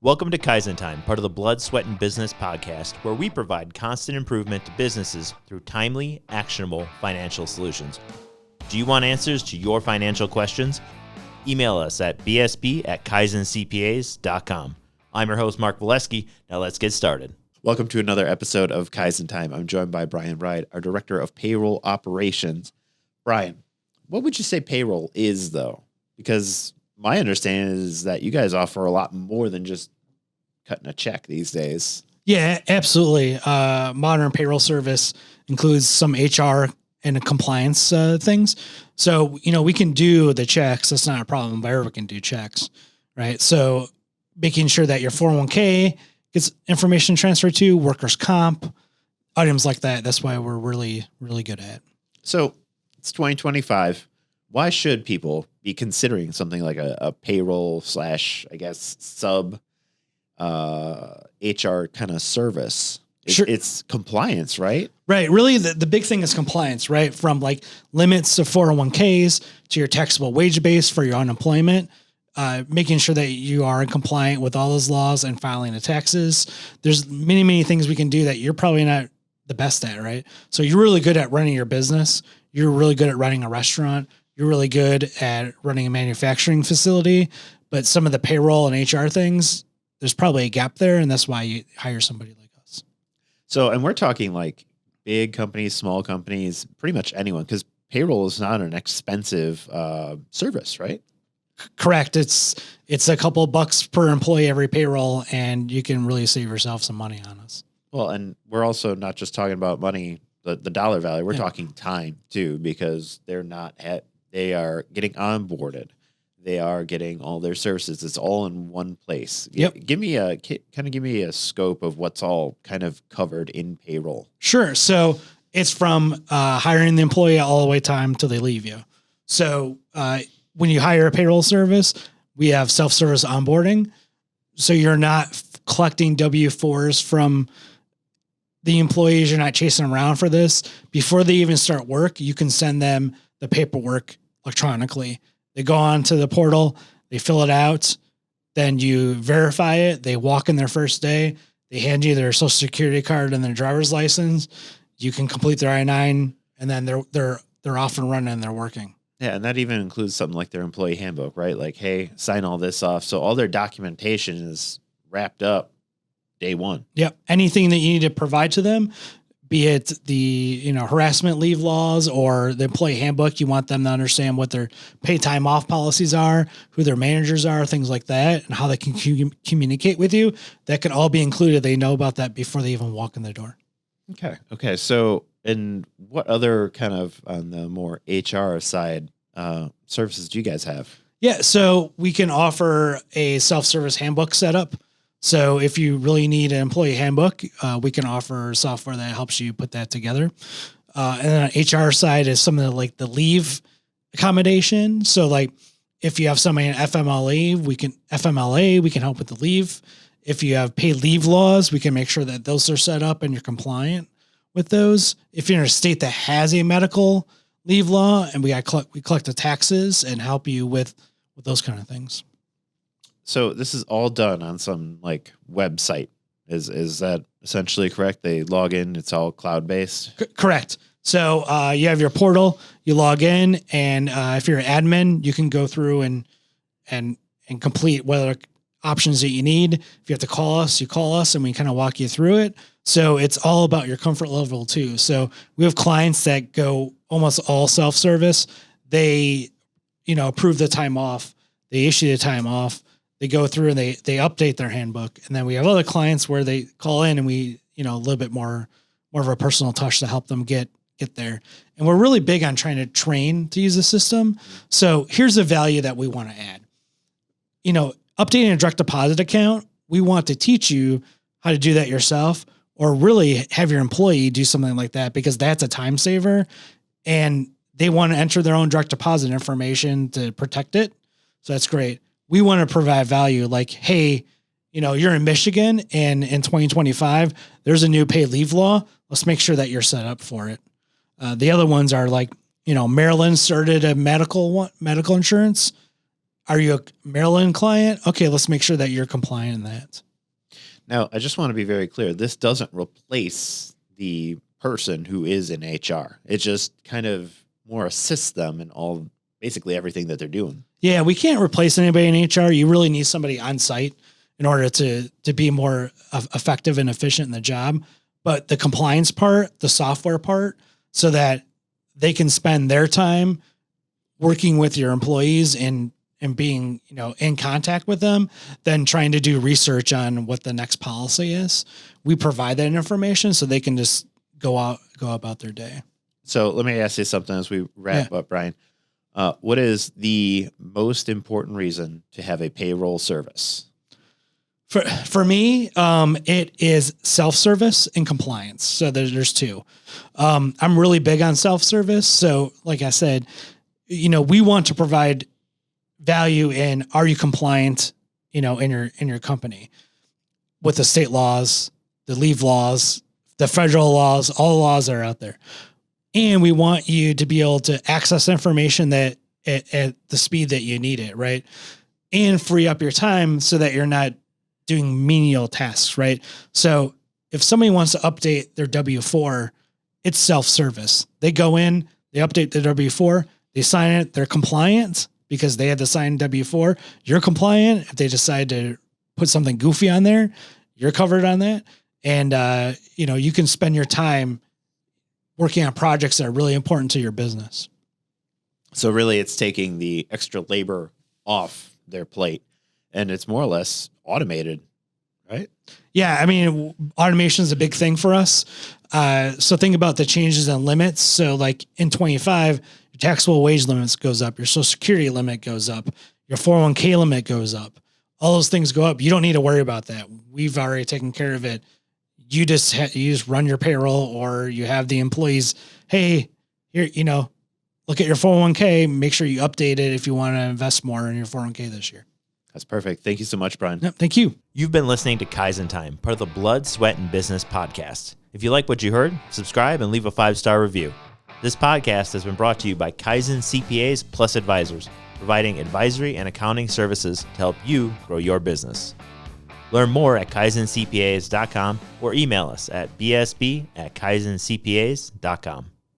Welcome to Kaizen Time, part of the Blood, Sweat, and Business podcast, where we provide constant improvement to businesses through timely, actionable financial solutions. Do you want answers to your financial questions? Email us at bsp@kaizencpas.com. I'm your host, Mark Valesky. Now let's get started. Welcome to another episode of Kaizen Time. I'm joined by Brian Wright, our Director of Payroll Operations. Brian, what would you say payroll is, though? Because my understanding is that you guys offer a lot more than just cutting a check these days. Yeah, absolutely. Modern payroll service includes some HR and compliance things. So, we can do the checks. That's not a problem, but everyone can do checks, right? So making sure that your 401k gets information transferred to, workers' comp, items like that. That's why we're really, really good at it. So it's 2025. Why should people be considering something like a payroll / sub HR kind of service? Sure. It's compliance, right? Right. Really, the big thing is compliance, right? From like limits to 401ks to your taxable wage base for your unemployment, making sure that you are compliant with all those laws and filing the taxes. There's many, many things we can do that you're probably not the best at, right? So you're really good at running your business. You're really good at running a restaurant. You're really good at running a manufacturing facility, but some of the payroll and HR things, there's probably a gap there, and that's why you hire somebody like us. So, and we're talking like big companies, small companies, pretty much anyone, because payroll is not an expensive service, right? Correct. It's a couple of bucks per employee every payroll, and you can really save yourself some money on us. Well, and we're also not just talking about money, the dollar value. We're talking time too, because they are getting onboarded. They are getting all their services. It's all in one place. Yep. Give me a scope of what's all kind of covered in payroll. Sure. So it's from hiring the employee all the way time till they leave you. So when you hire a payroll service, we have self-service onboarding. So you're not collecting W-4s from the employees. You're not chasing them around for this. Before they even start work, you can send them the paperwork electronically. They go on to the portal, they fill it out, then you verify it. They walk in their first day. They hand you their social security card and their driver's license. You can complete their I-9, and then they're off and running and they're working. Yeah, and that even includes something like their employee handbook, right? Like, hey, sign all this off. So all their documentation is wrapped up day one. Yep. Anything that you need to provide to them, be it the harassment leave laws or the employee handbook, you want them to understand what their pay time off policies are, who their managers are, things like that, and how they can communicate with you. That could all be included. They know about that before they even walk in the door. Okay. So, and what other kind of on the more HR side services do you guys have? Yeah. So we can offer a self-service handbook setup. So if you really need an employee handbook, we can offer software that helps you put that together. And then on HR side is something like the leave accommodation. So like if you have somebody in FMLA, we can help with the leave. If you have paid leave laws, we can make sure that those are set up and you're compliant with those. If you're in a state that has a medical leave law, and we collect the taxes and help you with those kind of things. So this is all done on some like website. Is that essentially correct? They log in, it's all cloud-based? Correct. So you have your portal, you log in, and if you're an admin, you can go through and complete whatever options that you need. If you have to call us, you call us, and we kind of walk you through it. So it's all about your comfort level too. So we have clients that go almost all self-service. They, approve the time off. They issue the time off. They go through and they update their handbook. And then we have other clients where they call in and we, a little bit more of a personal touch to help them get there. And we're really big on trying to train to use the system. So here's the value that we want to add. Updating a direct deposit account, we want to teach you how to do that yourself, or really have your employee do something like that, because that's a time saver and they want to enter their own direct deposit information to protect it. So that's great. We want to provide value like, hey, you're in Michigan and in 2025, there's a new paid leave law. Let's make sure that you're set up for it. The other ones are like, Maryland started a medical insurance. Are you a Maryland client? Okay, let's make sure that you're compliant in that. Now, I just want to be very clear. This doesn't replace the person who is in HR. It just kind of more assists them in basically everything that they're doing. Yeah, we can't replace anybody in HR. You really need somebody on site in order to be more effective and efficient in the job. But the compliance part, the software part, so that they can spend their time working with your employees and being, in contact with them, than trying to do research on what the next policy is. We provide that information so they can just go about their day. So let me ask you something as we wrap up, Brian. What is the most important reason to have a payroll service? For me, it is self-service and compliance. So there's two. I'm really big on self-service. So like I said, we want to provide value in, are you compliant, in your company with the state laws, the leave laws, the federal laws, all the laws that are out there. And we want you to be able to access information that at the speed that you need it, right? And free up your time so that you're not doing menial tasks, right? So if somebody wants to update their W-4, it's self-service. They go in, they update their W-4, they sign it, they're compliant because they had to sign W-4. You're compliant. If they decide to put something goofy on there, you're covered on that. And, you can spend your time working on projects that are really important to your business. So really it's taking the extra labor off their plate, and it's more or less automated, right? Yeah. I mean, automation is a big thing for us. So think about the changes in limits. So like in 25, your taxable wage limits goes up, your Social Security limit goes up, your 401k limit goes up. All those things go up. You don't need to worry about that. We've already taken care of it. You just run your payroll, or you have the employees, hey, here, look at your 401k, make sure you update it if you want to invest more in your 401k this year. That's perfect. Thank you so much, Brian. Yep, thank you. You've been listening to Kaizen Time, part of the Blood, Sweat, and Business podcast. If you like what you heard, subscribe and leave a 5-star review. This podcast has been brought to you by Kaizen CPAs Plus Advisors, providing advisory and accounting services to help you grow your business. Learn more at kaizencpas.com or email us at bsb@kaizencpas.com.